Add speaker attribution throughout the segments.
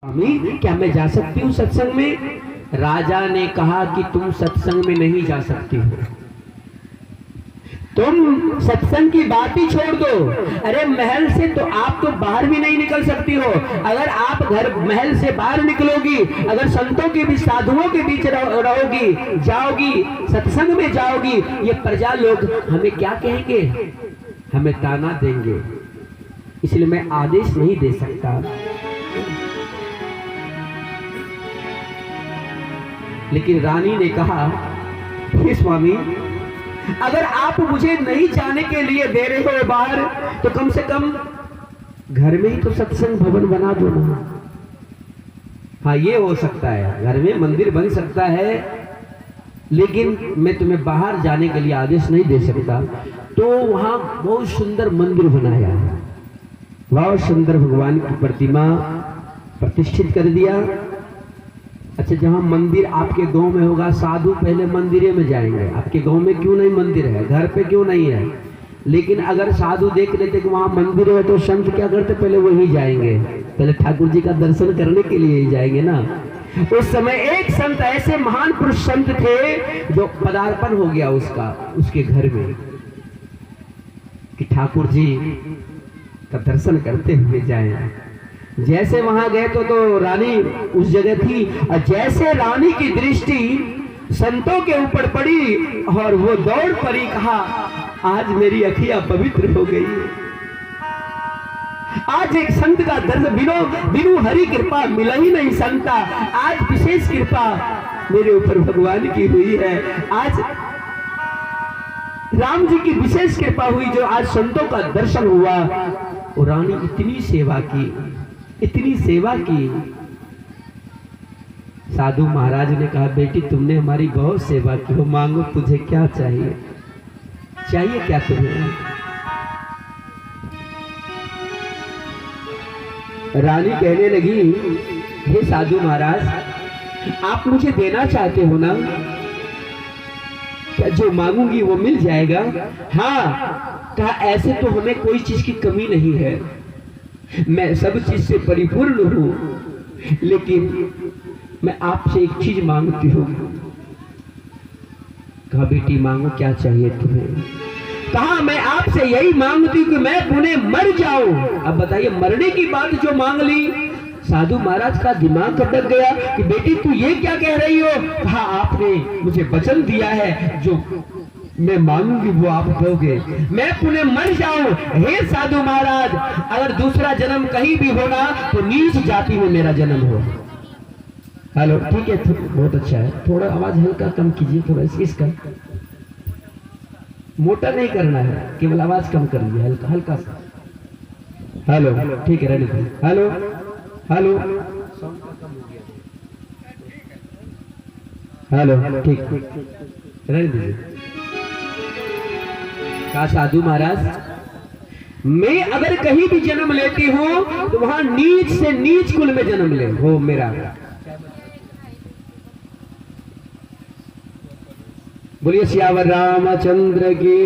Speaker 1: स्वामी क्या मैं जा सकती हूँ सत्संग में? राजा ने कहा कि तुम सत्संग में नहीं जा सकती हो। तुम सत्संग की बात ही छोड़ दो। अरे महल से तो आप तो बाहर भी नहीं निकल सकती हो। अगर आप घर महल से बाहर निकलोगी, अगर संतों के बीच साधुओं के बीच रहोगी, जाओगी, सत्संग में जाओगी, ये प्रजा लोग हमें क्या कहेंगे? हमें ताना देंगे। इसलिए मैं आदेश नहीं दे सकता। लेकिन रानी ने कहा, हे स्वामी, अगर आप मुझे नहीं जाने के लिए दे रहे हो बाहर, तो कम से कम घर में ही तो सत्संग भवन बना दो ना। हाँ, ये हो सकता है, घर में मंदिर बन सकता है, लेकिन मैं तुम्हें बाहर जाने के लिए आदेश नहीं दे सकता। तो वहां बहुत सुंदर मंदिर बनाया है, बहुत सुंदर भगवान की प्रतिमा प्रतिष्ठित कर दिया। अच्छा, जहां मंदिर आपके गांव में होगा, साधु पहले मंदिर में जाएंगे। आपके गांव में क्यों नहीं मंदिर है, घर पे क्यों नहीं है? लेकिन अगर साधु देख लेते कि वहां मंदिर है, तो संत क्या करते? पहले वही जाएंगे, पहले ठाकुर जी का दर्शन करने के लिए ही जाएंगे ना। उस समय एक संत, ऐसे महान पुरुष संत थे जो पदार्पण हो गया उसका, उसके घर में, कि ठाकुर जी का दर्शन करते हुए जाए। जैसे वहां गए तो रानी उस जगह थी, और जैसे रानी की दृष्टि संतों के ऊपर पड़ी और वो दौड़ पड़ी, कहा, आज मेरी अखियां पवित्र हो गई है। आज এক संत का दर्शन, बिनु हरि कृपा मिला ही नहीं संता। आज विशेष कृपा मेरे ऊपर भगवान की हुई है। आज राम जी की विशेष कृपा हुई, जो आज संतों का दर्शन हुआ। और रानी इतनी सेवा की, इतनी सेवा की। साधु महाराज ने कहा, बेटी तुमने हमारी बहुत सेवा की, हो मांगो तुझे क्या चाहिए? चाहिए क्या तुम्हें? रानी कहने लगी, हे साधु महाराज, आप मुझे देना चाहते हो ना? क्या जो मांगूंगी वो मिल जाएगा? हाँ। कहा, ऐसे तो हमें कोई चीज की कमी नहीं है, मैं सब चीज से परिपूर्ण हूं, लेकिन मैं आपसे एक चीज मांगती हूँ। कहा, बेटी मांगो, क्या चाहिए तुम्हें? कहा, मैं आपसे यही मांगती हूँ कि मैं पुनः मर जाऊं। अब बताइए, मरने की बात जो मांग ली, साधु महाराज का दिमाग खटक गया कि बेटी तू ये क्या कह रही हो? कहा, आपने मुझे वचन दिया है, जो मैं मांगूंगी वो आप दोगे, मैं पुनः मर जाऊं। हे साधु महाराज, अगर दूसरा जन्म कहीं भी होना तो नीच जाति में मेरा जन्म हो। हेलो, ठीक है, बहुत अच्छा है। थोड़ा आवाज हल्का कम कीजिए, थोड़ा इसका मोटा नहीं करना है, केवल आवाज कम करिए, हल्का हल्का सा। हेलो, ठीक है, रहने दीजिए। हेलो हेलो हेलो, ठीक, रहने दीजिए। कहा, साधु महाराज, मैं अगर कहीं भी जन्म लेती हूं तो वहां नीच से नीच कुल में जन्म ले हो मेरा। बोलिए सियावर रामचंद्र की।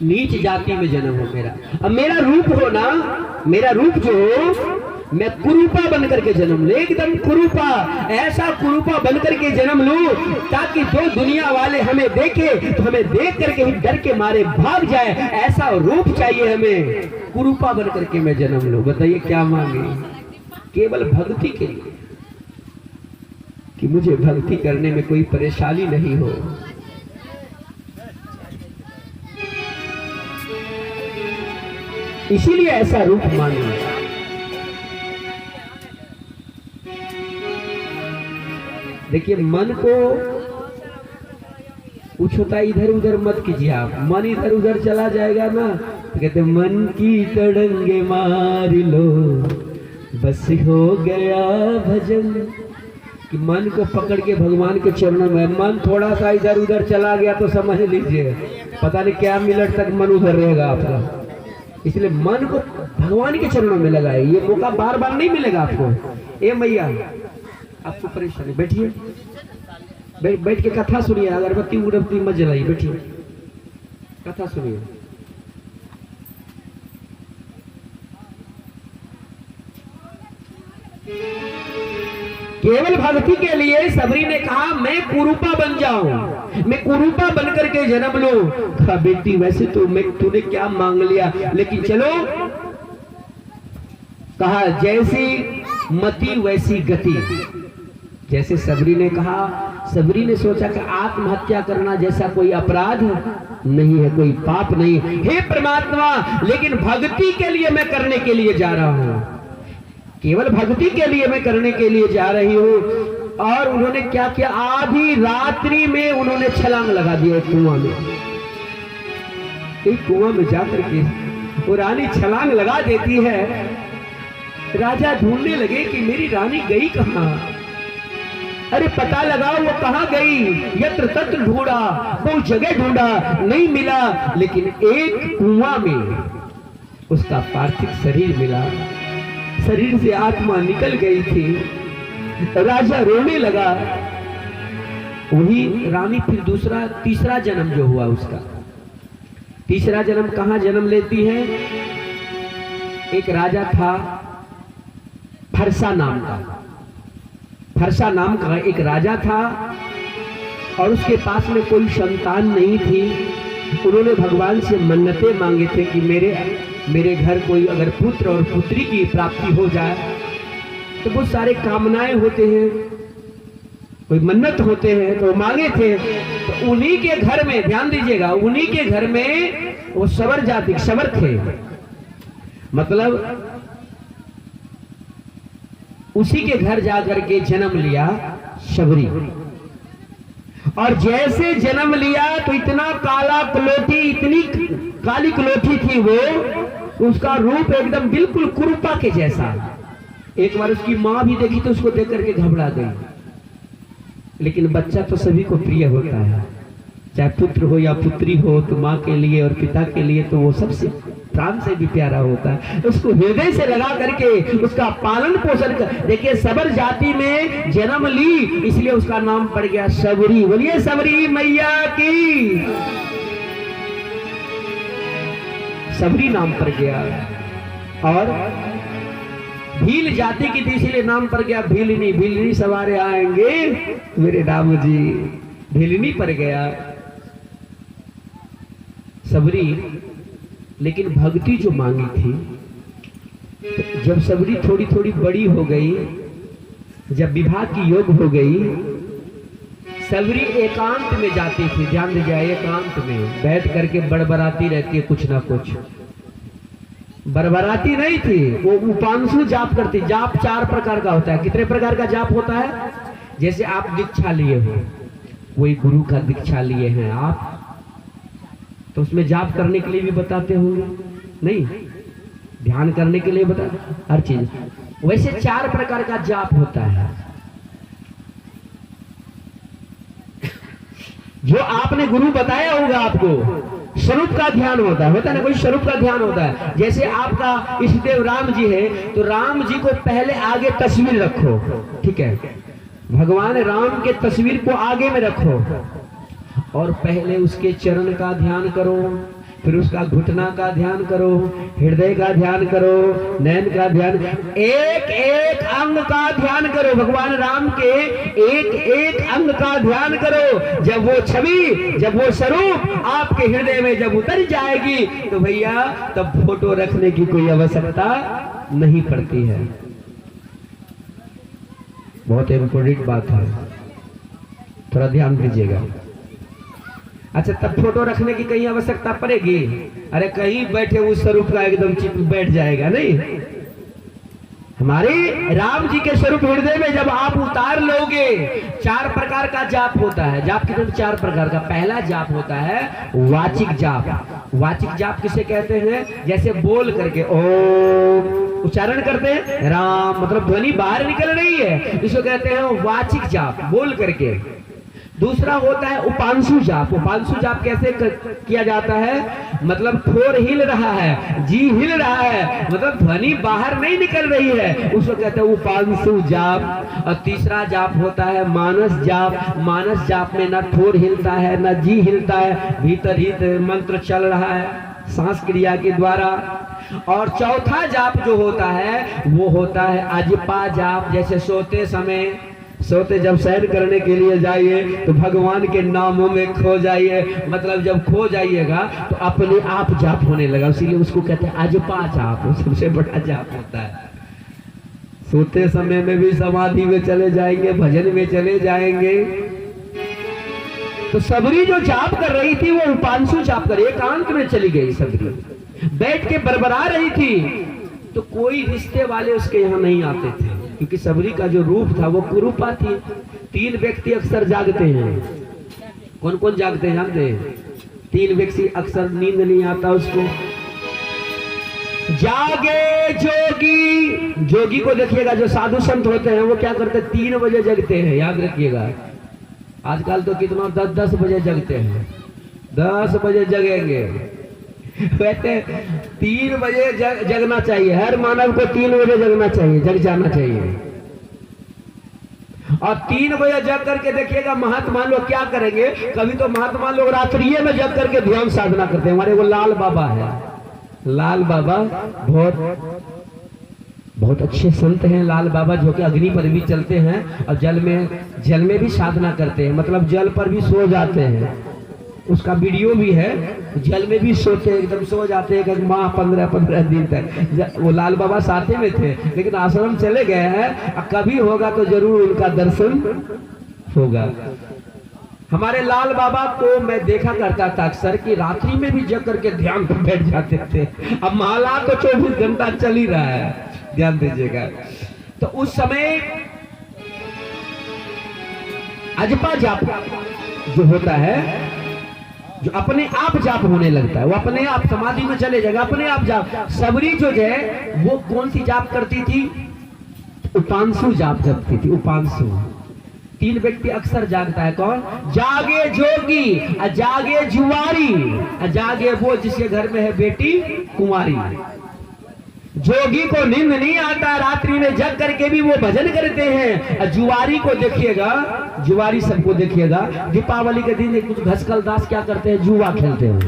Speaker 1: नीच जाति में जन्म हो मेरा। अब मेरा रूप हो ना, मेरा रूप जो हो, मैं कुरूपा बनकर के जन्म ले, एकदम कुरूपा, ऐसा कुरूपा बनकर के जन्म लूं ताकि जो दुनिया वाले हमें देखे तो हमें देख करके ही डर के मारे भाग जाए। ऐसा रूप चाहिए हमें, कुरूपा बनकर के मैं जन्म लूं। बताइए क्या मांगे? केवल भक्ति के लिए, कि मुझे भक्ति करने में कोई परेशानी नहीं हो। इसीलिए ऐसा रूप मांगे। देखिए, मन को कुछ होता है, इधर उधर मत कीजिए आप। मन इधर उधर चला जाएगा ना, तो कहते मन की तड़ंगे मार लो, बस हो गया भजन। कि मन को पकड़ के भगवान के चरणों में, मन थोड़ा सा इधर उधर चला गया तो समझ लीजिए पता नहीं क्या मिनट तक मन उधर रहेगा आपका। इसलिए मन को भगवान के चरणों में लगाए। ये मौका बार बार नहीं मिलेगा आपको। ए मैया, आपको परेशानी, बैठिए, बैठ के कथा सुनिए, अगरबत्ती उगरबत्ती मत जलाइए, बैठिए, कथा सुनिए। केवल भक्ति के लिए सबरी ने कहा मैं कुरूपा बन जाऊं, मैं कुरूपा बनकर के जन्म लूं। कहा बेटी वैसे तो मैं तूने क्या मांग लिया, लेकिन चलो। कहा जैसी मति वैसी गति। जैसे सबरी ने कहा, सबरी ने सोचा कि आत्महत्या करना जैसा कोई अपराध नहीं है, कोई पाप नहीं। हे परमात्मा, लेकिन भक्ति के लिए मैं करने के लिए जा रहा हूं, केवल भक्ति के लिए मैं करने के लिए जा रही हूं। और उन्होंने क्या किया, आधी रात्रि में उन्होंने छलांग लगा दिया एक कुआं में। एक कुआं में जाकर के वो रानी छलांग लगा देती है। राजा ढूंढने लगे कि मेरी रानी गई कहां। अरे पता लगाओ वो कहां गई। यत्र तत्र ढूंढा, बहुत जगह ढूंढा, नहीं मिला, लेकिन एक कुआं में उसका पार्थिव शरीर मिला। शरीर से आत्मा निकल गई थी। राजा रोने लगा। वही रानी फिर तीसरा जन्म जो हुआ उसका, तीसरा जन्म कहां जन्म लेती है। एक राजा था फरसा नाम का, फरसा नाम का एक राजा था और उसके पास में कोई संतान नहीं थी। उन्होंने भगवान से मन्नतें मांगे थे कि मेरे घर कोई अगर पुत्र और पुत्री की प्राप्ति हो जाए। तो बहुत सारे कामनाएं होते हैं, कोई मन्नत होते हैं, तो मांगे थे। तो उन्हीं के घर में, ध्यान दीजिएगा, उन्हीं के घर में वो सवर जाति सवर थे, मतलब उसी के घर जाकर के जन्म लिया शबरी। और जैसे जन्म लिया तो इतना काला कलोटी, इतनी काली कलोटी थी वो, उसका रूप एकदम बिल्कुल कुरूपा के जैसा। एक बार उसकी माँ भी देखी तो उसको देख करके घबरा गई। लेकिन बच्चा तो सभी को प्रिय होता है, चाहे पुत्र हो या पुत्री हो, तो माँ के लिए और पिता के लिए तो वो सबसे प्राण से भी प्यारा होता है। उसको हृदय से लगा करके उसका पालन पोषण कर। देखिए सबर जाति में जन्म ली, इसलिए उसका नाम पड़ गया सबरी। बोलिए सबरी मैया की। सबरी नाम पड़ गया। और भील जाति की थी, इसलिए नाम पड़ गया भीलनी। भीलनी सवारे आएंगे मेरे राम जी, भीलनी पड़ गया सबरी। लेकिन भक्ति जो मांगी थी, तो जब सबरी थोड़ी थोड़ी बड़ी हो गई, जब विवाह की योग हो गई, सबरी एकांत में जाती थी। ध्यान दीजिए, एकांत में बैठ करके बड़बड़ाती रहती है कुछ ना कुछ। बड़बड़ाती नहीं थी वो, उपांशु जाप करती। जाप 4 प्रकार का होता है। कितने प्रकार का जाप होता है। जैसे आप दीक्षा लिए हो, कोई गुरु का दीक्षा लिए हैं आप, तो उसमें जाप करने के लिए भी बताते होंगे, नहीं ध्यान करने के लिए बता, हर चीज। वैसे 4 प्रकार का जाप होता है। जो आपने गुरु बताया होगा आपको, स्वरूप का ध्यान होता है ना, कोई स्वरूप का ध्यान होता है। जैसे आपका इष्टदेव राम जी है, तो राम जी को पहले आगे तस्वीर रखो, ठीक है, भगवान राम के तस्वीर को आगे में रखो और पहले उसके चरण का ध्यान करो, फिर उसका घुटना का ध्यान करो, हृदय का ध्यान करो, नयन का ध्यान, एक एक अंग का ध्यान करो। भगवान राम के एक एक अंग का ध्यान करो। जब वो छवि, जब वो स्वरूप आपके हृदय में जब उतर जाएगी, तो भैया तब फोटो रखने की कोई आवश्यकता नहीं पड़ती है। बहुत इंपॉर्टेंट बात है, थोड़ा ध्यान दीजिएगा। अच्छा, तब फोटो रखने की कहीं आवश्यकता पड़ेगी? अरे कहीं बैठे उस स्वरूप का एकदम चित्त बैठ जाएगा, नहीं। हमारे राम जी के स्वरूप हृदय में जब आप उतार लोगे, 4 प्रकार का जाप होता है। जाप कितने 4 प्रकार का। पहला जाप होता है वाचिक जाप। वाचिक जाप किसे कहते हैं? जैसे बोल करके ओम उच्चारण करते हैं, राम मतलब ध्वनि बाहर निकल रही है, इसको कहते हैं वाचिक जाप, बोल करके। दूसरा होता है उपांशु जाप। उपांशु जाप कैसे किया जाता है? मतलब ठोर हिल रहा है, जी हिल रहा है, मतलब ध्वनि बाहर नहीं निकल रही है, उसको कहते हैं उपांशु जाप। और तीसरा जाप होता है मानस जाप। मानस जाप में ना ठोर हिलता है ना जी हिलता है, भीतर ही मंत्र चल रहा है, सांस क्रिया के द्वारा। और चौथा जाप जो होता है वो होता है अजपा जाप। जैसे सोते जब शयन करने के लिए जाइए तो भगवान के नामों में खो जाइए, मतलब जब खो जाइएगा तो अपने आप जाप होने लगा, इसीलिए उसको कहते हैं अजपा जाप। सबसे बड़ा जाप होता है। सोते समय में भी समाधि में चले जाएंगे, भजन में चले जाएंगे। तो सबरी जो जाप कर रही थी वो उपांशु जाप कर, एकांत में चली गई सबरी, बैठ के बरबरा रही थी। तो कोई रिश्ते वाले उसके यहाँ नहीं आते थे, क्योंकि सबरी का जो रूप था वो कुरूपा थी। 3 व्यक्ति अक्सर जागते हैं। कौन कौन जागते हैं जानते हैं? 3 व्यक्ति अक्सर नींद नहीं आता उसको। जागे जोगी। जोगी को देखिएगा, जो साधु संत होते हैं वो क्या करते हैं? 3 बजे जगते हैं, याद रखिएगा। आजकल तो कितना 10-10 बजे जगते हैं, 10 बजे जगेंगे। वैसे 3 बजे जगना चाहिए, हर मानव को 3 बजे जगना चाहिए, जग जाना चाहिए। और 3 बजे जग करके देखिएगा महात्मा लोग क्या करेंगे। कभी तो महात्मा लोग रात्रिये में जग करके ध्यान साधना करते हैं। हमारे वो लाल बाबा है, लाल बाबा बहुत अच्छे संत हैं। लाल बाबा जो कि अग्नि पर भी चलते हैं और जल में भी साधना करते हैं, मतलब जल पर भी सो जाते हैं। उसका वीडियो भी है, जल में भी सोते हैं, एकदम सो जाते हैं। माह 15 दिन तक वो लाल बाबा साथे में थे, लेकिन आश्रम चले गए हैं। कभी होगा तो जरूर उनका दर्शन होगा। हमारे लाल बाबा को मैं देखा करता था अक्सर कि रात्रि में भी जग करके ध्यान पर बैठ जाते थे। अब माला तो 24 घंटा चल ही रहा है, ध्यान दीजिएगा। तो उस समय अजपा जाप जो होता है, जो अपने आप जाप होने लगता है, वो अपने आप समाधि में चले जाएगा, अपने आप जाप। सबरी जो है वो कौन सी जाप करती थी? उपांशु जाप करती थी, उपांशु। 3 व्यक्ति अक्सर जागता है, कौन? जागे जोगी, जागे जुआरी, जागे वो जिसके घर में है बेटी कुंवारी। जोगी को नींद नहीं आता, रात्रि में जग करके भी वो भजन करते हैं। जुआरी को देखिएगा, जुआरी सबको देखिएगा, दीपावली के दिन कुछ घसकल दास क्या करते हैं? जुआ खेलते हैं,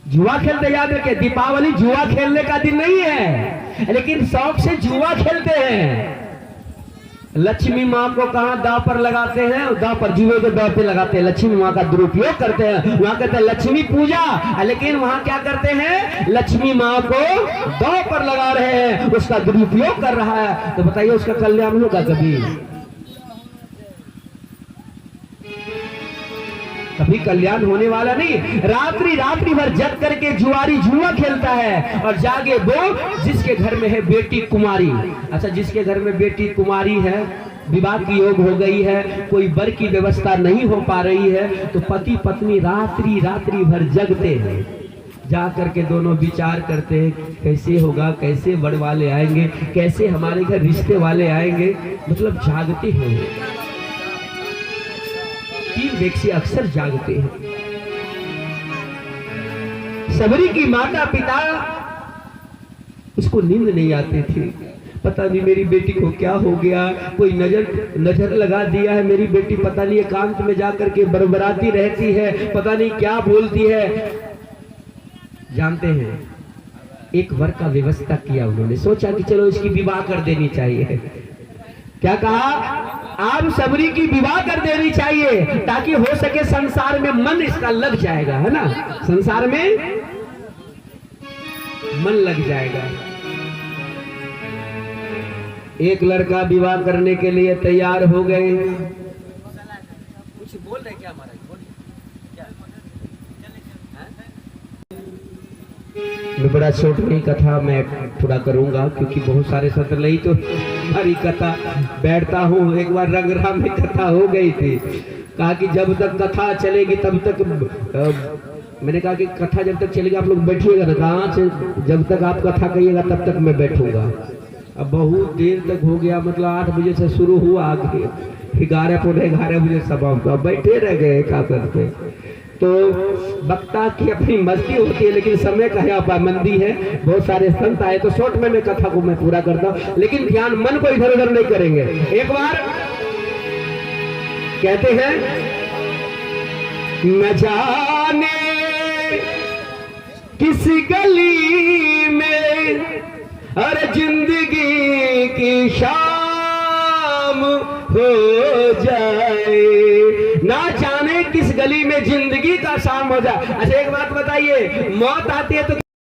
Speaker 1: जुआ खेलते। याद रखे, दीपावली जुआ खेलने का दिन नहीं है, लेकिन शौक से जुआ खेलते हैं। लक्ष्मी माँ को कहाँ दाव पर लगाते हैं? दाव पर, जुए के दाव पे लगाते हैं, लक्ष्मी माँ का दुरुपयोग करते हैं। वहां कहते हैं लक्ष्मी पूजा, लेकिन वहां क्या करते हैं? लक्ष्मी माँ को दाव पर लगा रहे हैं, उसका दुरुपयोग कर रहा है। तो बताइए उसका कल्याण होगा कभी? कभी कल्याण होने वाला नहीं। रात्रि भर जग करके जुआरी जुआ खेलता है। और जागे वो जिसके घर में है बेटी कुमारी। अच्छा, जिसके घर में बेटी कुमारी है, विवाह की योग हो गई है, कोई वर की व्यवस्था नहीं हो पा रही है, तो पति पत्नी रात्रि भर जगते हैं। जा करके दोनों विचार करते हैं कैसे होगा, कैसे वर वाले आएंगे, कैसे हमारे घर रिश्ते वाले आएंगे, मतलब जागते हैं। 3 व्यक्ति अक्सर जागते हैं। सबरी की माता पिता उसको नींद नहीं आती थी। पता नहीं मेरी बेटी को क्या हो गया, कोई नजर लगा दिया है, मेरी बेटी पता नहीं एकांत में जाकर के बरबराती रहती है, पता नहीं क्या बोलती है। जानते हैं, एक वर का व्यवस्था किया उन्होंने, सोचा कि चलो इसकी विवाह कर देनी चाहिए। क्या कहा? आप सबरी की विवाह कर देनी चाहिए, ताकि हो सके संसार में मन इसका लग जाएगा, है ना, संसार में मन लग जाएगा। एक लड़का विवाह करने के लिए तैयार हो गए। कुछ बोल रहे क्या महाराज? बड़ा छोटी कथा मैं थोड़ा करूंगा, क्योंकि बहुत सारे सत्र नहीं तो हमारी कथा बैठता हूँ। एक बार रंगरा में कथा हो गई थी, कहा कि जब तक कथा चलेगी तब तक, मैंने कहा कि कथा जब तक चलेगी आप लोग बैठिएगा ना। कहाँ से? जब तक आप कथा कहिएगा तब तक मैं बैठूंगा। अब बहुत देर तक हो गया, मतलब 8 बजे से शुरू हुआ, 11 बजे समाप्त। बैठे रह गए क्या करते। तो वक्ता की अपनी मस्ती होती है, लेकिन समय का यहाँ पाबंदी है। बहुत सारे संत आए तो शॉर्ट में मैं कथा को मैं पूरा करता हूँ, लेकिन ध्यान मन को इधर उधर नहीं करेंगे। एक बार कहते हैं, न जाने किस गली में अरे जिंदगी की शाम हो जाए, ना जाने किस गली में जिंदगी का शाम हो जाए। अच्छा एक बात बताइए, मौत आती है तो